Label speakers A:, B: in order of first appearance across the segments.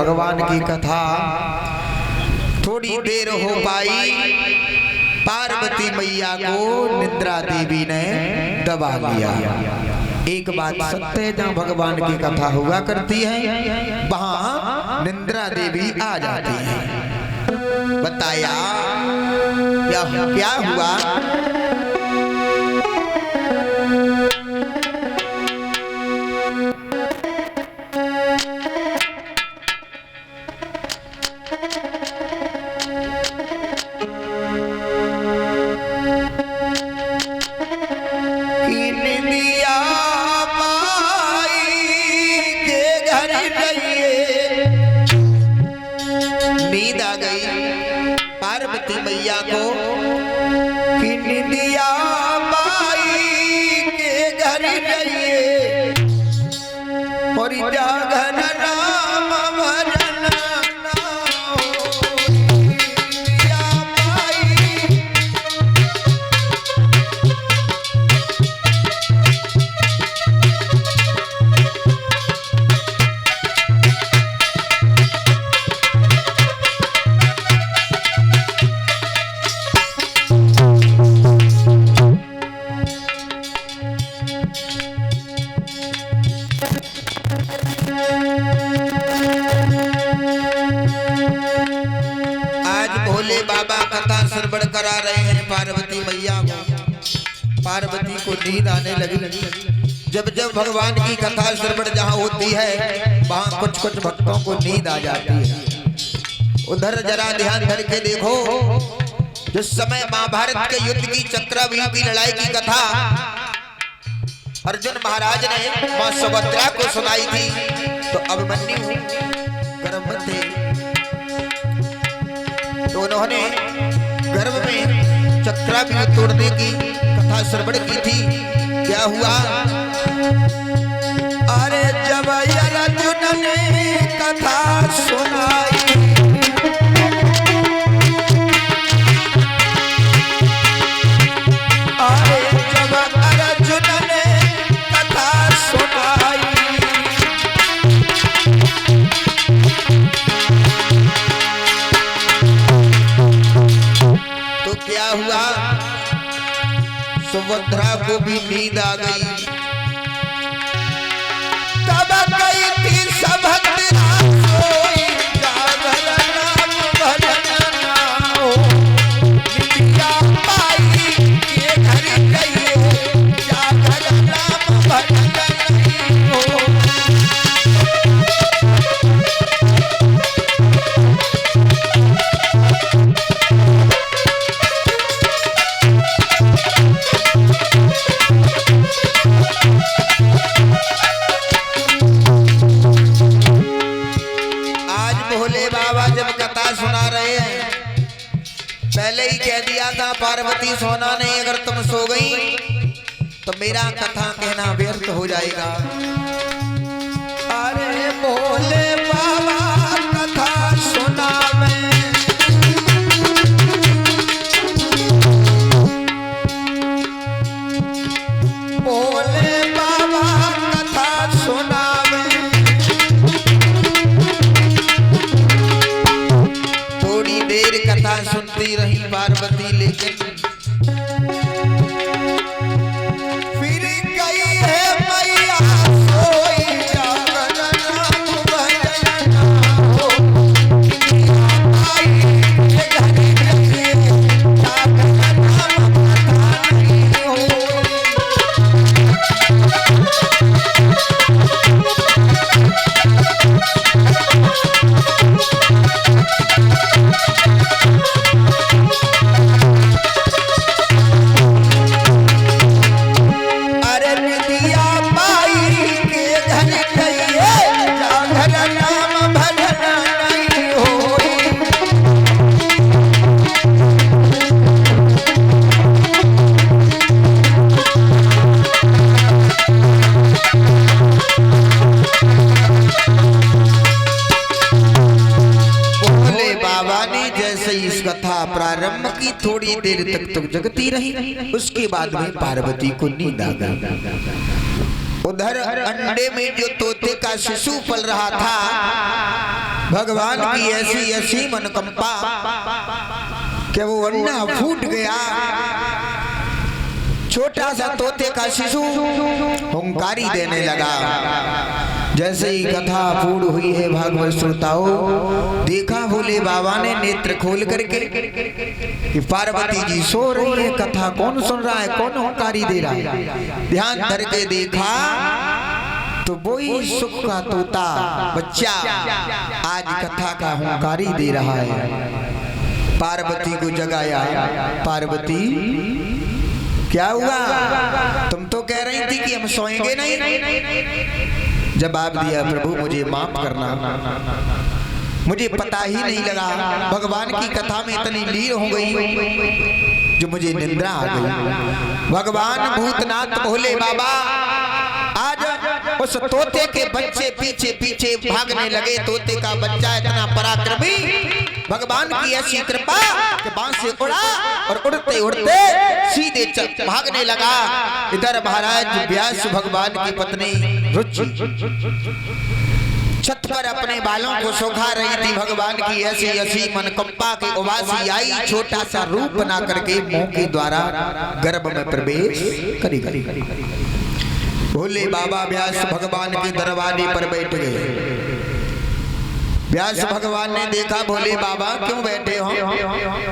A: भगवान की कथा थोड़ी देर हो पाई, पार्वती मैया को निद्रा देवी ने दबा लिया। एक बात सत्य है, जहाँ भगवान की कथा हुआ करती है वहां निद्रा देवी आ जाती है। बताया क्या हुआ? नींद आ गई पार्वती मैया को कि निंदिया बाई के घर रहिए और जागरण राम भजन ना हो। निंदिया बाई भोले बाबा कथा श्रवण करा रहे हैं पार्वती मैया को। पार्वती को नींद आने लगी। जब जब भगवान की कथा श्रवण जहाँ होती है वहाँ कुछ कुछ भक्तों को नींद आ जाती है। उधर जरा ध्यान धर के देखो, जिस समय महाभारत के युद्ध की चक्रव्यूह की लड़ाई की कथा अर्जुन महाराज ने मां सुभद्रा को सुनाई थी, तो अभिमन्यु गर्भवती तो उन्होंने गर्भ में चक्रव्यूह तोड़ने की कथा श्रवण की थी। क्या हुआ? अरे जब अर्जुन ने कथा सुनाई, अरे जब अर्जुन ने कथा सुनाई, क्या हुआ? सुभद्रा को भी नींद आ गई। तब गई थी सब सोई, जागरण राम भजन ना हो। निंदिया बाई के घर गई, जागरण राम भजन नहीं हो। सुना रहे हैं, पहले ही कह दिया था पार्वती सोना नहीं, अगर तुम सो गई तो मेरा कथा कहना व्यर्थ हो जाएगा। अरे भोले बाबा कथा सुना मैं, भोले बाबा कथा सुना कथा सुनती रही पार्वती, लेकिन फिर गई है मैया सोई, जागरण राम भजन ना हो। आई के घर रहिए, जागरण राम कथा नहीं हो। कथा प्रारंभ की थोड़ी देर तक तो जगती रही, उसके बाद में पार्वती को नींद आ गई। उधर अंडे में जो तोते का शिशु पल रहा था, भगवान की ऐसी ऐसी मनकंपा कि वो अंडा फूट गया। छोटा सा तोते का शिशु हुंकारी देने लगा। जैसे ही कथा पूर्ण हुई है भागवत श्रोताओं, देखा भोले बाबा ने नेत्र खोल करके कि पार्वती जी सो रही है, कथा कौन सुन रहा है, कौन हुंकारी दे रहा है। ध्यान करके देखा तो वही सुख का तोता बच्चा आज कथा का हुंकारी दे रहा है। पार्वती को जगाया। पार्वती क्या हुआ? तुम तो कह रही थी कि हम सोएंगे नहीं। जवाब दिया, प्रभु मुझे माफ करना, मुझे पता ही नहीं लगा, भगवान की कथा में इतनी लीन हो गई जो मुझे निंद्रा आ गई। भगवान भूतनाथ भोले बाबा आज उस तोते के बच्चे पीछे पीछे भागने लगे। तोते का बच्चा इतना पराक्रमी, भगवान की ऐसी कृपा कि बांस से उड़ा और उड़ते उड़ते सीधे भागने लगा। इधर महाराज व्यास भगवान की पत्नी रुचि छत पर अपने बालों को सुखा रही थी। भगवान की ऐसी ऐसी मनकंपा की उबासी आई, छोटा सा रूप बना करके मुंह के द्वारा गर्भ में प्रवेश करी। भोले बाबा व्यास भगवान के दरवाजे पर बैठ गए। व्यास भगवान ने देखा, भोले बाबा क्यों बैठे हो?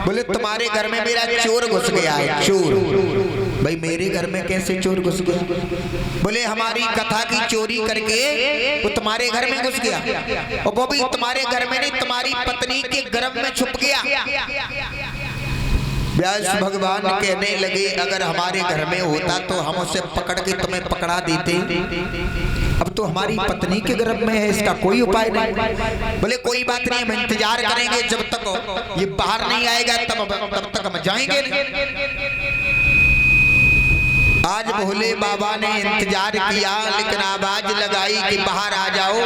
A: बोले तुम्हारे घर में मेरा चोर घुस गया है। चोर? भाई मेरे घर में कैसे चोर घुस गया? बोले हमारी कथा की चोरी करके वो तुम्हारे घर में घुस गया, और वो भी तुम्हारे घर में नहीं, तुम्हारी पत्नी के गर्भ में छुप गया। व्यास भगवान कहने लगे, अगर हमारे घर में होता तो हम उसे पकड़ के तुम्हें पकड़ा देते। अब तो हमारी पत्नी के गर्भ में है, इसका कोई उपाय नहीं। बोले कोई बात नहीं, हम इंतजार करेंगे जब तक ये बाहर नहीं आएगा, तब तक हम जाएंगे नहीं। आज भोले बाबा ने इंतजार किया, लेकिन आवाज लगाई कि बाहर आ जाओ।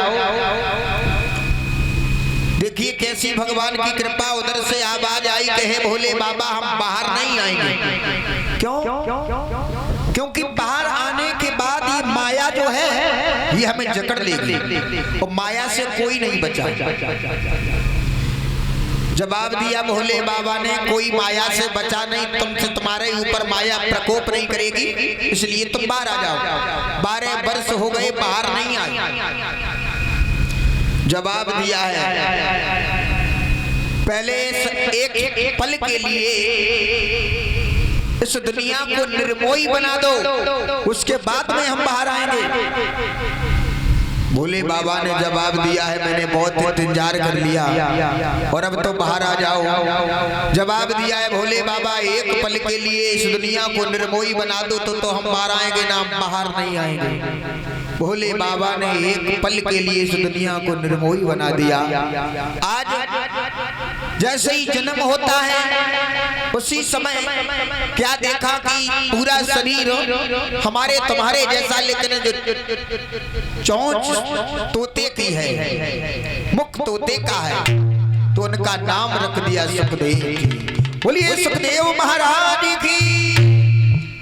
A: देखिए कैसी भगवान की कृपा, उधर से आवाज आई, कहे भोले बाबा हम बाहर नहीं आएंगे। क्यों? क्योंकि बाहर आने के बाद ये माया जो है ये हमें जकड़ लेगी, और माया से कोई नहीं बचा। जवाब दिया भोले बाबा ने, कोई माया से बचा नहीं, तुमसे तुम्हारे ऊपर माया प्रकोप नहीं करेगी, इसलिए तुम बाहर आ जाओ। 12 वर्ष हो गए बाहर नहीं आए। जवाब दिया है, पहले एक पल के लिए इस दुनिया को निर्मोही बना दो, उसके बाद में हम बाहर आएंगे। भोले बाबा ने जवाब दिया है, मैंने बहुत इंतजार कर लिया और अब तो बाहर आ जाओ। जवाब दिया है भोले बाबा, एक पल के लिए इस दुनिया को निर्मोही बना दो तो हम बाहर आएंगे ना, हम बाहर नहीं आएंगे। भोले बाबा ने एक पल के लिए इस दुनिया को निर्मोही बना दिया। आज जैसे ही जन्म होता है उसी समय क्या देखा कि पूरा शरीर हमारे तुम्हारे जैसा, लेकिन जो चोंच तोते की है, मुख तोते का है, तो उनका नाम रख दिया सुखदेव। बोलिए सुखदेव महाराज की।